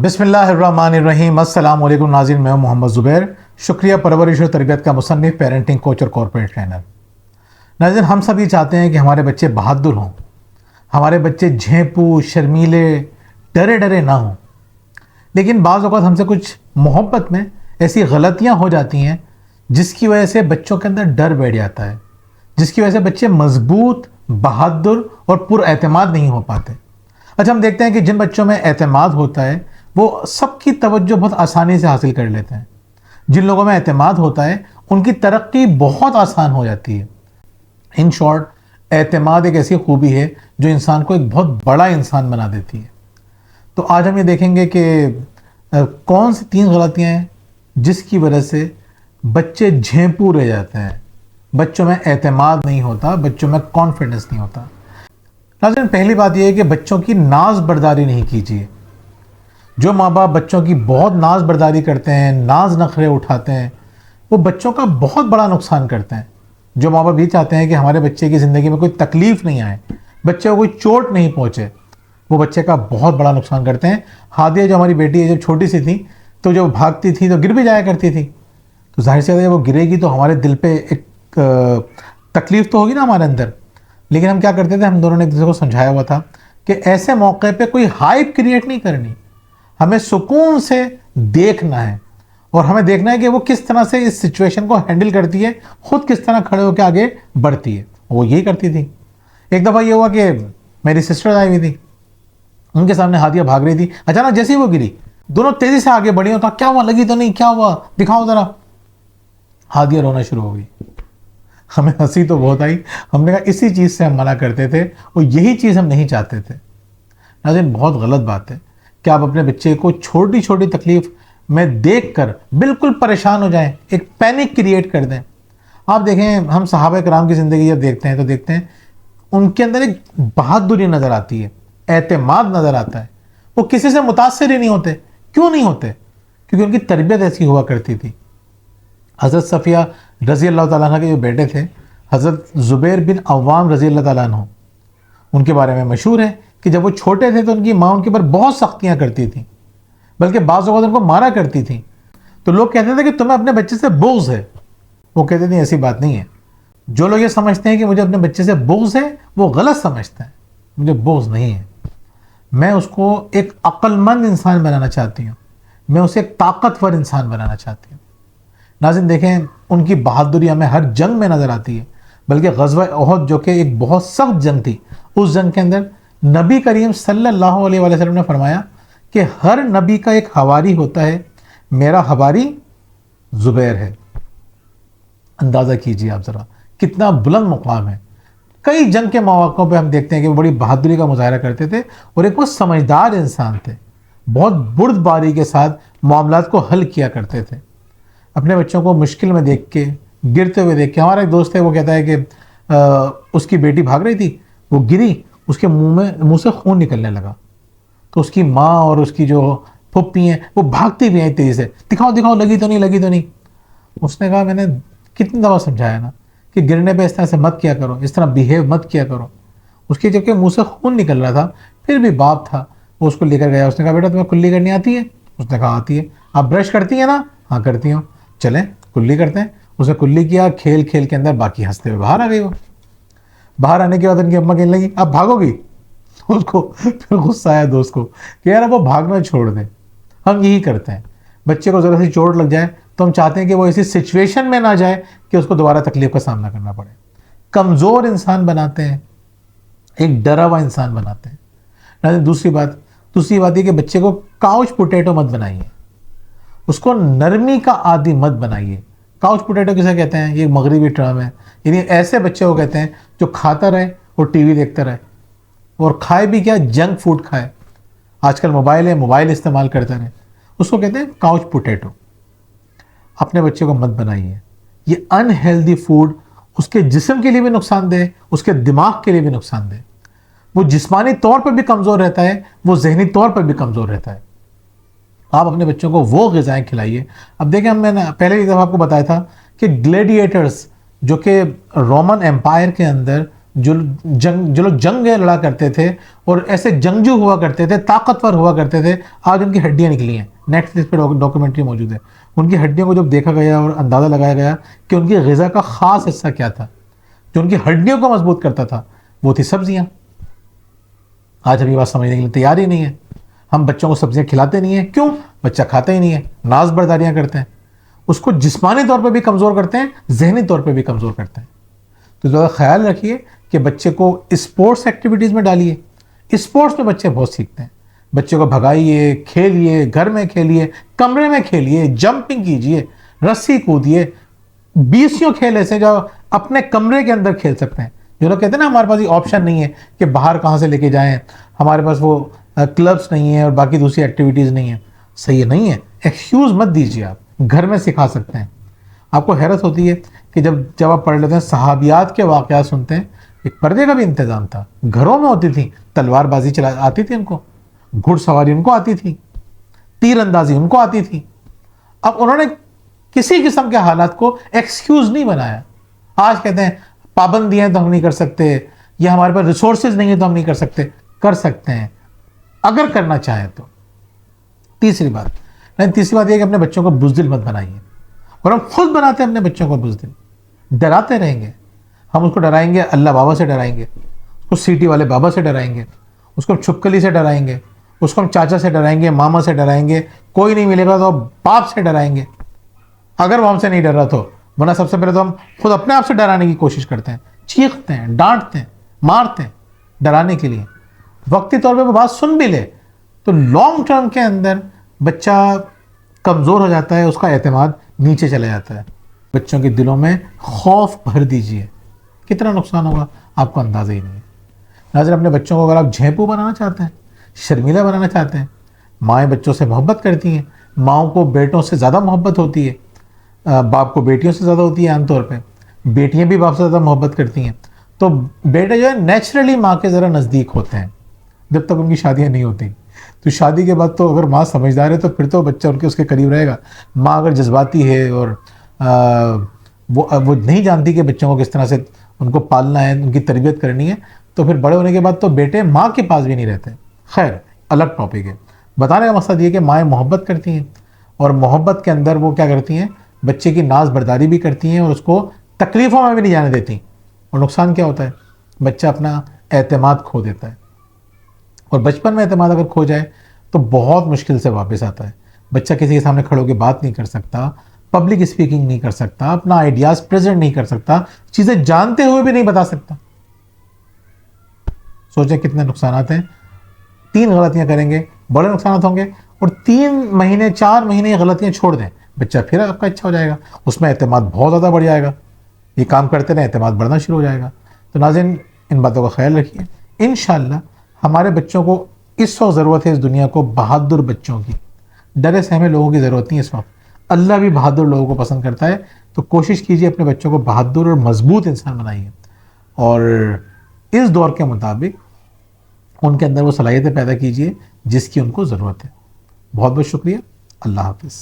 بسم اللہ الرحمن الرحیم۔ السلام علیکم ناظرین، میں ہوں محمد زبیر، شکریہ پرورش و تربیت کا مصنف، پیرنٹنگ کوچ اور کارپوریٹ ٹرینر۔ ناظرین، ہم سب یہ چاہتے ہیں کہ ہمارے بچے بہادر ہوں، ہمارے بچے جھینپو، شرمیلے، ڈرے ڈرے نہ ہوں، لیکن بعض اوقات ہم سے کچھ محبت میں ایسی غلطیاں ہو جاتی ہیں جس کی وجہ سے بچوں کے اندر ڈر بیٹھ جاتا ہے، جس کی وجہ سے بچے مضبوط، بہادر اور پر اعتماد نہیں ہو پاتے۔ اچھا، ہم دیکھتے ہیں کہ جن بچوں میں اعتماد ہوتا ہے وہ سب کی توجہ بہت آسانی سے حاصل کر لیتے ہیں۔ جن لوگوں میں اعتماد ہوتا ہے ان کی ترقی بہت آسان ہو جاتی ہے۔ ان شارٹ، اعتماد ایک ایسی خوبی ہے جو انسان کو ایک بہت بڑا انسان بنا دیتی ہے۔ تو آج ہم یہ دیکھیں گے کہ کون سی 3 غلطیاں ہیں جس کی وجہ سے بچے جھینپو رہ جاتے ہیں، بچوں میں اعتماد نہیں ہوتا، بچوں میں کانفیڈنس نہیں ہوتا۔ ناظرین، پہلی بات یہ ہے کہ بچوں کی ناز برداری نہیں کیجیے۔ جو ماں باپ بچوں کی بہت ناز برداری کرتے ہیں، ناز نخرے اٹھاتے ہیں، وہ بچوں کا بہت بڑا نقصان کرتے ہیں۔ جو ماں باپ یہ چاہتے ہیں کہ ہمارے بچے کی زندگی میں کوئی تکلیف نہیں آئے، بچے کو کوئی چوٹ نہیں پہنچے، وہ بچے کا بہت بڑا نقصان کرتے ہیں۔ ہادیہ جو ہماری بیٹی ہے، جب چھوٹی سی تھی تو جب بھاگتی تھی تو گر بھی جایا کرتی تھی، تو ظاہر سی بات ہے جب وہ گرے گی تو ہمارے دل پہ ایک تکلیف تو ہوگی نا ہمارے اندر۔ لیکن ہم کیا کرتے تھے، ہم دونوں نے ایک دوسرے کو سمجھایا ہوا تھا کہ ایسے موقع پہ کوئی ہائپ کریٹ نہیں کرنی، ہمیں سکون سے دیکھنا ہے اور ہمیں دیکھنا ہے کہ وہ کس طرح سے اس سچویشن کو ہینڈل کرتی ہے، خود کس طرح کھڑے ہو کے آگے بڑھتی ہے۔ وہ یہی کرتی تھی۔ ایک دفعہ یہ ہوا کہ میری سسٹر آئی ہوئی تھی، ان کے سامنے ہادیہ بھاگ رہی تھی، اچانک جیسے ہی وہ گری دونوں تیزی سے آگے بڑھی، کہا کیا ہوا، لگی تو نہیں، کیا ہوا دکھاؤ ذرا۔ ہادیہ رونا شروع ہو گئی۔ ہمیں ہنسی تو بہت آئی، ہم نے کہا اسی چیز سے ہم منع کرتے تھے اور یہی چیز ہم نہیں چاہتے تھے۔ ناظرین، بہت غلط بات ہے کہ آپ اپنے بچے کو چھوٹی چھوٹی تکلیف میں دیکھ کر بالکل پریشان ہو جائیں، ایک پینک کریٹ کر دیں۔ آپ دیکھیں، ہم صحابہ کرام کی زندگی جب دیکھتے ہیں تو دیکھتے ہیں ان کے اندر ایک بہادری نظر آتی ہے، اعتماد نظر آتا ہے۔ وہ کسی سے متاثر ہی نہیں ہوتے۔ کیوں نہیں ہوتے؟ کیونکہ ان کی تربیت ایسی ہوا کرتی تھی۔ حضرت صفیہ رضی اللہ تعالیٰ عنہ کے جو بیٹے تھے، حضرت زبیر بن عوام رضی اللہ تعالیٰ عنہ، ان کے بارے میں مشہور ہے کہ جب وہ چھوٹے تھے تو ان کی ماں ان کے اوپر بہت سختیاں کرتی تھیں، بلکہ بعض اوقات ان کو مارا کرتی تھیں۔ تو لوگ کہتے تھے کہ تمہیں اپنے بچے سے بغض ہے۔ وہ کہتے تھے ایسی بات نہیں ہے۔ جو لوگ یہ سمجھتے ہیں کہ مجھے اپنے بچے سے بغض ہے، وہ غلط سمجھتے ہیں۔ مجھے بغض نہیں ہے، میں اس کو ایک عقل مند انسان بنانا چاہتی ہوں، میں اسے ایک طاقتور انسان بنانا چاہتی ہوں۔ ناظرین دیکھیں، ان کی بہادری ہمیں ہر جنگ میں نظر آتی ہے، بلکہ غزوہ احد جو کہ ایک بہت سخت جنگ تھی، اس جنگ کے اندر نبی کریم صلی اللہ علیہ وسلم نے فرمایا کہ ہر نبی کا ایک حواری ہوتا ہے، میرا حواری زبیر ہے۔ اندازہ کیجئے آپ ذرا کتنا بلند مقام ہے۔ کئی جنگ کے مواقعوں پہ ہم دیکھتے ہیں کہ وہ بڑی بہادری کا مظاہرہ کرتے تھے اور ایک وہ سمجھدار انسان تھے، بہت بردباری کے ساتھ معاملات کو حل کیا کرتے تھے۔ اپنے بچوں کو مشکل میں دیکھ کے، گرتے ہوئے دیکھ کے، ہمارا ایک دوست ہے وہ کہتا ہے کہ اس کی بیٹی بھاگ رہی تھی، وہ گری، اس کے منہ سے خون نکلنے لگا، تو اس کی ماں اور اس کی جو پھپھی ہیں وہ بھاگتی بھی ہیں تیزی سے، دکھاؤ دکھاؤ، لگی تو نہیں، لگی تو نہیں۔ اس نے کہا میں نے کتنی دفعہ سمجھایا نا کہ گرنے پہ اس طرح سے مت کیا کرو، اس طرح بیہیو مت کیا کرو۔ اس کے جب کہ منہ سے خون نکل رہا تھا، پھر بھی باپ تھا، وہ اس کو لے کر گیا۔ اس نے کہا بیٹا تمہیں کلی کرنی آتی ہے؟ اس نے کہا آتی ہے۔ آپ برش کرتی ہیں نا؟ ہاں کرتی ہوں۔ چلیں کلی کرتے ہیں۔ اس نے کلی کیا، کھیل کھیل کے اندر باقی ہنستے ہوئے باہر آ گئی۔ وہ باہر آنے کے بعد ان کی اماں کہنے لگی اب بھاگو گی؟ اس کو پھر غصہ آیا دوست کو کہ یار اب وہ بھاگنا چھوڑ دیں۔ ہم یہی کرتے ہیں، بچے کو ذرا سی چوٹ لگ جائے تو ہم چاہتے ہیں کہ وہ ایسی سچویشن میں نہ جائے کہ اس کو دوبارہ تکلیف کا سامنا کرنا پڑے۔ کمزور انسان بناتے ہیں، ایک ڈرا ہوا انسان بناتے ہیں۔ دوسری بات یہ کہ بچے کو کاؤچ پوٹیٹو مت بنائیے، اس کو نرمی کا عادی مت بنائیے۔ کاؤچ پوٹیٹو کسے کہتے ہیں؟ یہ مغربی ٹرم ہے، یعنی ایسے بچے کو کہتے ہیں جو کھاتا رہے اور ٹی وی دیکھتا رہے، اور کھائے بھی کیا، جنک فوڈ کھائے۔ آج کل موبائل ہے، موبائل استعمال کرتا رہے، اس کو کہتے ہیں کاؤچ پوٹیٹو۔ اپنے بچے کو مت بنائیے، یہ انہیلدی فوڈ اس کے جسم کے لیے بھی نقصان دہ، اس کے دماغ کے لیے بھی نقصان دہ۔ وہ جسمانی طور پر بھی کمزور رہتا ہے، وہ ذہنی طور پر بھی کمزور رہتا ہے۔ آپ اپنے بچوں کو وہ غذائیں کھلائیے۔ اب دیکھیں، میں نے پہلے ایک دفعہ آپ کو بتایا تھا کہ گلیڈیٹرز جو کہ رومن امپائر کے اندر جو لوگ جنگ لڑا کرتے تھے اور ایسے جنگجو ہوا کرتے تھے، طاقتور ہوا کرتے تھے، آج ان کی ہڈیاں نکلی ہیں. نیٹ فلکس پہ ڈاکومنٹری موجود ہے. ان کی ہڈیوں کو جب دیکھا گیا اور اندازہ لگایا گیا کہ ان کی غذا کا خاص حصہ کیا تھا جو ان کی ہڈیوں کو مضبوط کرتا تھا، وہ تھی سبزیاں. آج ہم یہ بات سمجھنے کے لیے تیار ہی نہیں ہے. ہم بچوں کو سبزیاں کھلاتے نہیں ہیں. کیوں؟ بچہ کھاتا ہی نہیں ہے، ناز برداریاں کرتے ہیں، اس کو جسمانی طور پہ بھی کمزور کرتے ہیں، ذہنی طور پہ بھی کمزور کرتے ہیں. تو ذرا خیال رکھیے کہ بچے کو اسپورٹس ایکٹیویٹیز میں ڈالیے. اسپورٹس میں بچے بہت سیکھتے ہیں. بچے کو بھگائیے، کھیلیے، گھر میں کھیلیے، کمرے میں کھیلیے، جمپنگ کیجیے، رسی کودیے. 20 کھیل ایسے جو اپنے کمرے کے اندر کھیل سکتے ہیں. جو لوگ کہتے ہیں نا ہمارے پاس یہ آپشن نہیں ہے کہ باہر کہاں سے لے کے جائیں، ہمارے پاس وہ کلبس نہیں ہیں اور باقی دوسری ایکٹیویٹیز نہیں ہیں. صحیح نہیں ہے. ایکسکیوز مت دیجیے. آپ گھر میں سکھا سکتے ہیں. آپ کو حیرت ہوتی ہے کہ جب آپ پڑھ لیتے ہیں صحابیات کے واقعات سنتے ہیں، ایک پردے کا بھی انتظام تھا، گھروں میں ہوتی تھی، تلوار بازی آتی تھی ان کو، گھڑ سواری ان کو آتی تھی، تیر اندازی ان کو آتی تھی. اب انہوں نے کسی قسم کے حالات کو ایکسکیوز نہیں بنایا. آج کہتے ہیں پابندیاں تو ہم نہیں کر سکتے، یا ہمارے پاس ریسورسز نہیں ہیں تو ہم نہیں کر سکتے. کر سکتے ہیں اگر کرنا چاہیں تو. تیسری بات یہ ہے کہ اپنے بچوں کو بزدل مت بنائیے. اور ہم خود بناتے ہیں اپنے بچوں کو بزدل. ڈراتے رہیں گے. ہم اس کو ڈرائیں گے اللہ بابا سے ڈرائیں گے، اس کو سیٹی والے بابا سے ڈرائیں گے، اس کو ہم چھپکلی سے ڈرائیں گے، اس کو ہم چاچا سے ڈرائیں گے، ماما سے ڈرائیں گے. کوئی نہیں ملے گا تو باپ سے ڈرائیں گے اگر وہ ہم سے نہیں ڈر رہا تو. ورنہ سب سے پہلے تو ہم خود اپنے آپ سے ڈرانے کی کوشش کرتے ہیں، چیختے ہیں، ڈانٹتے ہیں، مارتے ہیں ڈرانے کے لیے. وقتی طور پہ وہ بات سن بھی لے تو لانگ ٹرم کے اندر بچہ کمزور ہو جاتا ہے، اس کا اعتماد نیچے چلا جاتا ہے. بچوں کے دلوں میں خوف بھر دیجئے، کتنا نقصان ہوگا آپ کو اندازہ ہی نہیں ہے. ناظرین، اپنے بچوں کو اگر آپ جھینپو بنانا چاہتے ہیں، شرمیلا بنانا چاہتے ہیں، مائیں بچوں سے محبت کرتی ہیں، ماؤں کو بیٹوں سے زیادہ محبت ہوتی ہے، باپ کو بیٹیوں سے زیادہ ہوتی ہے. عام طور پہ بیٹیاں بھی باپ سے زیادہ محبت کرتی ہیں. تو بیٹے جو ہے نیچرلی ماں کے ذرا نزدیک ہوتے ہیں جب تک ان کی شادیاں نہیں ہوتی. تو شادی کے بعد تو اگر ماں سمجھدار ہے تو پھر تو بچہ اس کے قریب رہے گا. ماں اگر جذباتی ہے اور وہ نہیں جانتی کہ بچوں کو کس طرح سے ان کو پالنا ہے، ان کی تربیت کرنی ہے، تو پھر بڑے ہونے کے بعد تو بیٹے ماں کے پاس بھی نہیں رہتے. خیر، الگ ٹاپک ہے. بتانے کا مقصد یہ کہ مائیں محبت کرتی ہیں، اور محبت کے اندر وہ کیا کرتی ہیں، بچے کی ناز برداری بھی کرتی ہیں اور اس کو تکلیفوں میں بھی نہیں جانے دیتی. اور نقصان کیا ہوتا ہے؟ بچہ اپنا اعتماد کھو دیتا ہے. اور بچپن میں اعتماد اگر کھو جائے تو بہت مشکل سے واپس آتا ہے. بچہ کسی کے سامنے کھڑے ہو کے بات نہیں کر سکتا، پبلک اسپیکنگ نہیں کر سکتا، اپنا آئیڈیاز پریزنٹ نہیں کر سکتا، چیزیں جانتے ہوئے بھی نہیں بتا سکتا. سوچیں کتنے نقصانات ہیں. 3 غلطیاں کریں گے، بڑے نقصانات ہوں گے. اور 3 مہینے 4 مہینے غلطیاں چھوڑ دیں، بچہ پھر آپ کا اچھا ہو جائے گا، اس میں اعتماد بہت زیادہ بڑھ جائے گا. یہ کام کرتے رہیں، اعتماد بڑھنا شروع ہو جائے گا. تو ناظرین، ان باتوں کا خیال رکھیے. انشاءاللہ ہمارے بچوں کو اس وقت ضرورت ہے، اس دنیا کو بہادر بچوں کی. ڈرے سہمے لوگوں کی ضرورت نہیں ہے اس وقت. اللہ بھی بہادر لوگوں کو پسند کرتا ہے. تو کوشش کیجیے اپنے بچوں کو بہادر اور مضبوط انسان بنائیے، اور اس دور کے مطابق ان کے اندر وہ صلاحیتیں پیدا کیجیے جس کی ان کو ضرورت ہے. بہت بہت شکریہ. اللہ حافظ.